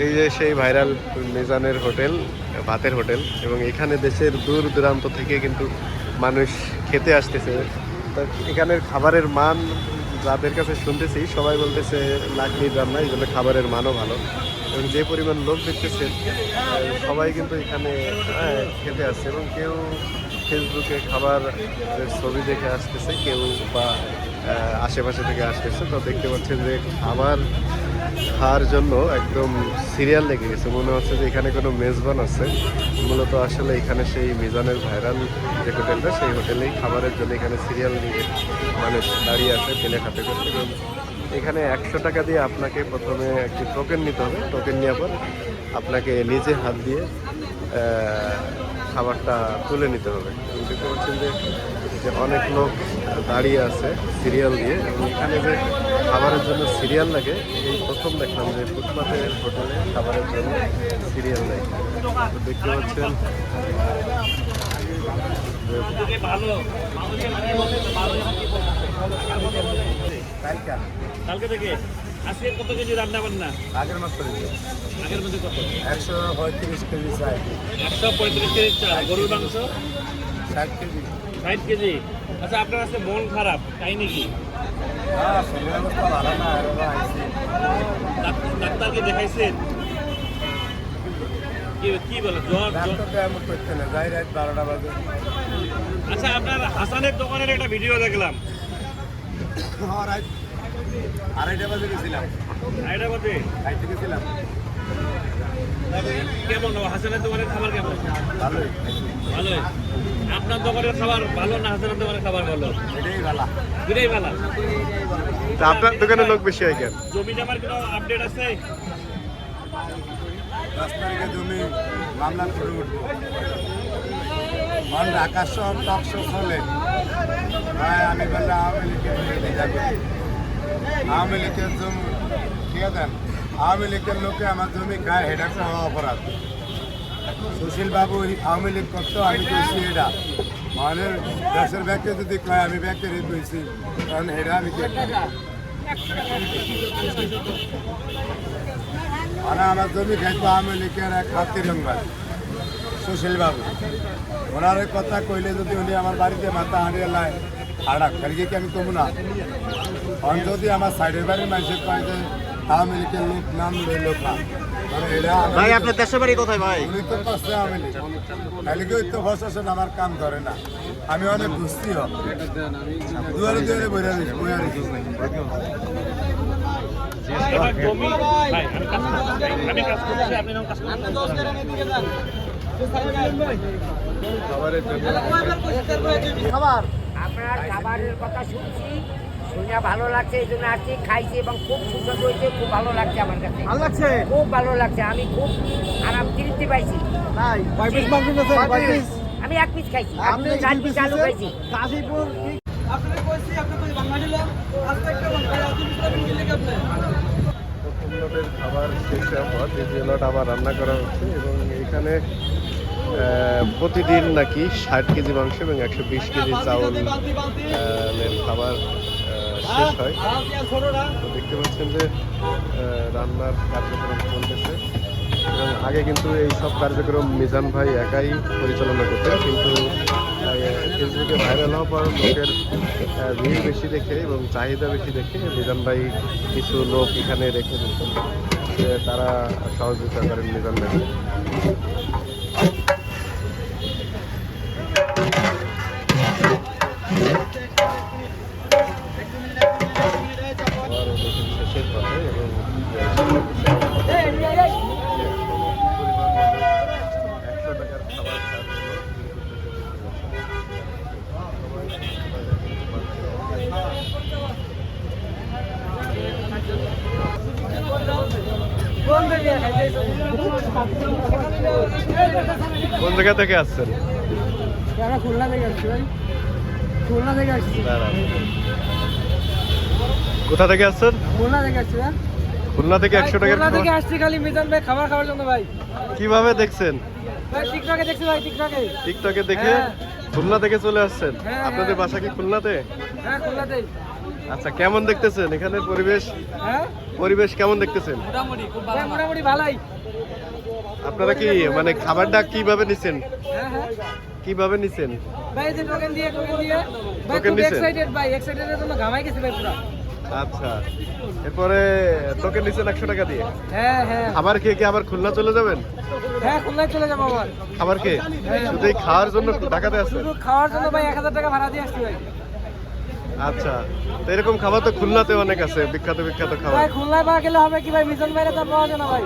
এই যে সেই ভাইরাল মিজানের হোটেল, ভাতের হোটেল, এবং এখানে দেশের দূর দূরান্ত থেকে কিন্তু মানুষ খেতে আসতেছে। তো এখানের খাবারের মান যাদের কাছে শুনতেছি সবাই বলতেছে লাকড়ির রান্না, এই জন্য খাবারের মানও ভালো। এবং যে পরিমাণ লোক দেখতেছে সবাই কিন্তু এখানে খেতে আসছে, এবং কেউ ফেসবুকে খাবার ছবি দেখে আসতেছে, কেউ বা আশেপাশে থেকে আসতেছে। তো দেখতে পাচ্ছেন যে খাবার খাওয়ার জন্য একদম সিরিয়াল লেগে গেছে, মনে হচ্ছে যে এখানে কোনো মেজবান আছে। মূলত আসলে এখানে সেই মিজানের ভাইরাল যে হোটেলটা, সেই হোটেলেই খাবারের জন্য এখানে সিরিয়াল নিয়ে মানুষ দাঁড়িয়ে আছে তেলে খাতে করতে। এবং এখানে 100 টাকা দিয়ে আপনাকে প্রথমে একটি টোকেন নিতে হবে। টোকেন নেওয়ার পর আপনাকে নিজে হাত দিয়ে খাবারটা তুলে নিতে হবে। এবং দেখতে পাচ্ছেন যে অনেক লোক দাঁড়িয়ে আছে সিরিয়াল দিয়ে, এবং এখানে যে খাবারের জন্য সিরিয়াল লাগে এই প্রথম দেখলাম যে ফুটপাতের হোটেলে খাবারের জন্য সিরিয়াল লাগে। তো দেখতে পাচ্ছেন কালকে থেকে আজকে কত কেজি রান্না বান্না? আগের মাস করে আগের মধ্যে কত? 135 কেজি চাই, 135 কেজি চাল। গরুর মাংস 60 কেজি। 60 কেজি। আচ্ছা, আপনার কাছে মন খারাপ তাই নাকি? হ্যাঁ, শরীর অবস্থা ভালো না, আর আইছি। ডাক্তারকে দেখাইছেন? কি বলে জ্বর? ডাক্তার কেমন করতে না, যাই রাত 12টা বাজে। আচ্ছা, আপনার হাসানের দোকানের একটা ভিডিও দেখলাম। রাত 2:30 বাজে গেছিলাম, হায়দ্রাবাদে খাইতে গেছিলাম। কেমন হাসানের দোকানের খাবার কেমন? ভালোই, ভালোই। আপনার দোকানের খাবার ভালো না হাসানের দোকানের খাবার ভালো? এটাই ভালো। দুটাই ভালো। তা আপনার দোকানে লোক বেশি হয় কেন? জমি জমার কোনো আপডেট আছে? 10 তারিখে জমি মামলা করে উঠবো। ঢাকা শহর টকশো চলে, ভাই আমি বললাম আওয়ামী লীগের যাবে, আওয়ামী লীগের জমি ঠিক আছে, আওয়ামী লীগের লোকে আমার জমি খায়, এটা একটা অপরাধ। সুশীল বাবু আওয়ামী লীগ করতো, আমি কইছি এটা মানে দেশের ব্যাংকে যদি কয় আমি ব্যাংকে কইছি, কারণ এটা আমি মানে আমার জমি খাইতো আওয়ামী লীগের এক হাতির রংবাজ সুশীল বাবু। ওনার ওই কথা কইলে যদি উনি আমার বাড়িতে মাথা হাঁড়িয়ে লাই হাড়াক ফেলকে কি আমি কমু না? যদি আমার সাইডের বাড়ির মানুষের কয় যে আওয়ামী লীগের লোক নাম লোক না, ভাই আপনার দেশের বাড়ি কোথায় ভাই? উনি তো করছে আওয়ামী লীগ, এদিকে তো প্রশাসন আমার কাম ধরে না। আমি অনেক বুঝছি দুয়ারে দুয়ারে বইয়া দিচ্ছি। আমি কাজ করছি, আপনি কাজ করছেন। আপনার খাবারের কথা শুনছি, শুনে ভালো লাগছে, এই জন্য আসছি, খাইছি এবং খুব সুস্বাদু হয়েছে, খুব ভালো লাগছে আমার কাছে। ভালো লাগছে? খুব ভালো লাগছে, আমি খুব আরাম তৃপ্তি পাইছি। তাই কয় পিস মাংস নিয়েছেন? কয় পিস? আমি 1 পিস খাইছি, আপনি আপনি 4 পিস আলু খাইছি। গাজীপুর আপনাকে কইছি, আপনি কই বাংলা দিলাম আজকে একটা বাংলা আজকে বিস্তারিত কি লিখে আপনি প্রথম লটের খাবার শেষ হওয়ার পর দ্বিতীয় লট আবার রান্না করা হচ্ছে, এবং এখানে প্রতিদিন নাকি 60 কেজি মাংস এবং 120 কেজি চাউলের খাবার শেষ হয়। তো দেখতে পাচ্ছেন যে রান্নার কার্যক্রম চলতেছে, এবং আগে কিন্তু এই সব কার্যক্রম মিজান ভাই একাই পরিচালনা করতেন, কিন্তু ফেসবুকে ভাইরাল হওয়ার পর লোকের ভিড় বেশি দেখে এবং চাহিদা বেশি দেখে মিজান ভাই কিছু লোক এখানে রেখে দিতেন, তারা সহযোগিতা করেন মিজান ভাই। শেষের পথে এবং কোন জায়গা থেকে আসছেন? খুলনা থেকে আসছি ভাই, খুলনা থেকে আসছি। কোথা থেকে আসছেন? খুলনা থেকে আসছি ভাই, খুলনা থেকে 100 টাকা খুলনা থেকে আসছি খালি মিজান ভাই খাবার খাওয়ার জন্য ভাই। কিভাবে দেখছেন? ভাই টিকটকে দেখছি ভাই, টিকটকে দেখে খুলনা থেকে চলে আসছেন? হ্যাঁ, আপনাদের বাসা কি খুলনাতে? হ্যাঁ খুলনাতেই। আচ্ছা, কেমন দেখতেছেন এখানের পরিবেশ? হ্যাঁ পরিবেশ কেমন দেখতেছেন? মোটামুটি খুব ভাই, মোটামুটি ভালোই। আপনারা কি মানে খাবারটা কিভাবে নিছেন? হ্যাঁ হ্যাঁ কিভাবে নিছেন? ভাই এই যে টোকেন দিয়ে ভাই Token খুব দিছেন? এক্সাইটেড ভাই, এক্সাইটেডের জন্য ঘামাই গেছি ভাই পুরো। আচ্ছা, এরপরে টোকেন নিছেন 100 টাকা দিয়ে। হ্যাঁ হ্যাঁ খাবার খেয়ে কি আবার খুলনা চলে যাবেন? হ্যাঁ খুলনায় চলে যাবো আবার। খাবার খেয়ে শুধু এই খাওয়ার জন্য ঢাকাতে আসছেন? শুধু খাওয়ার জন্য ভাই 1000 টাকা ভাড়া দিয়ে আসছি ভাই। আচ্ছা, তো এরকম খাবার তো খুলনাতে অনেক আছে, বিখ্যাত বিখ্যাত খাবার। ভাই খুলনায় পাওয়া গেলে হবে কি ভাই, মিজান বাইরে তো আর পাওয়া যায় না ভাই।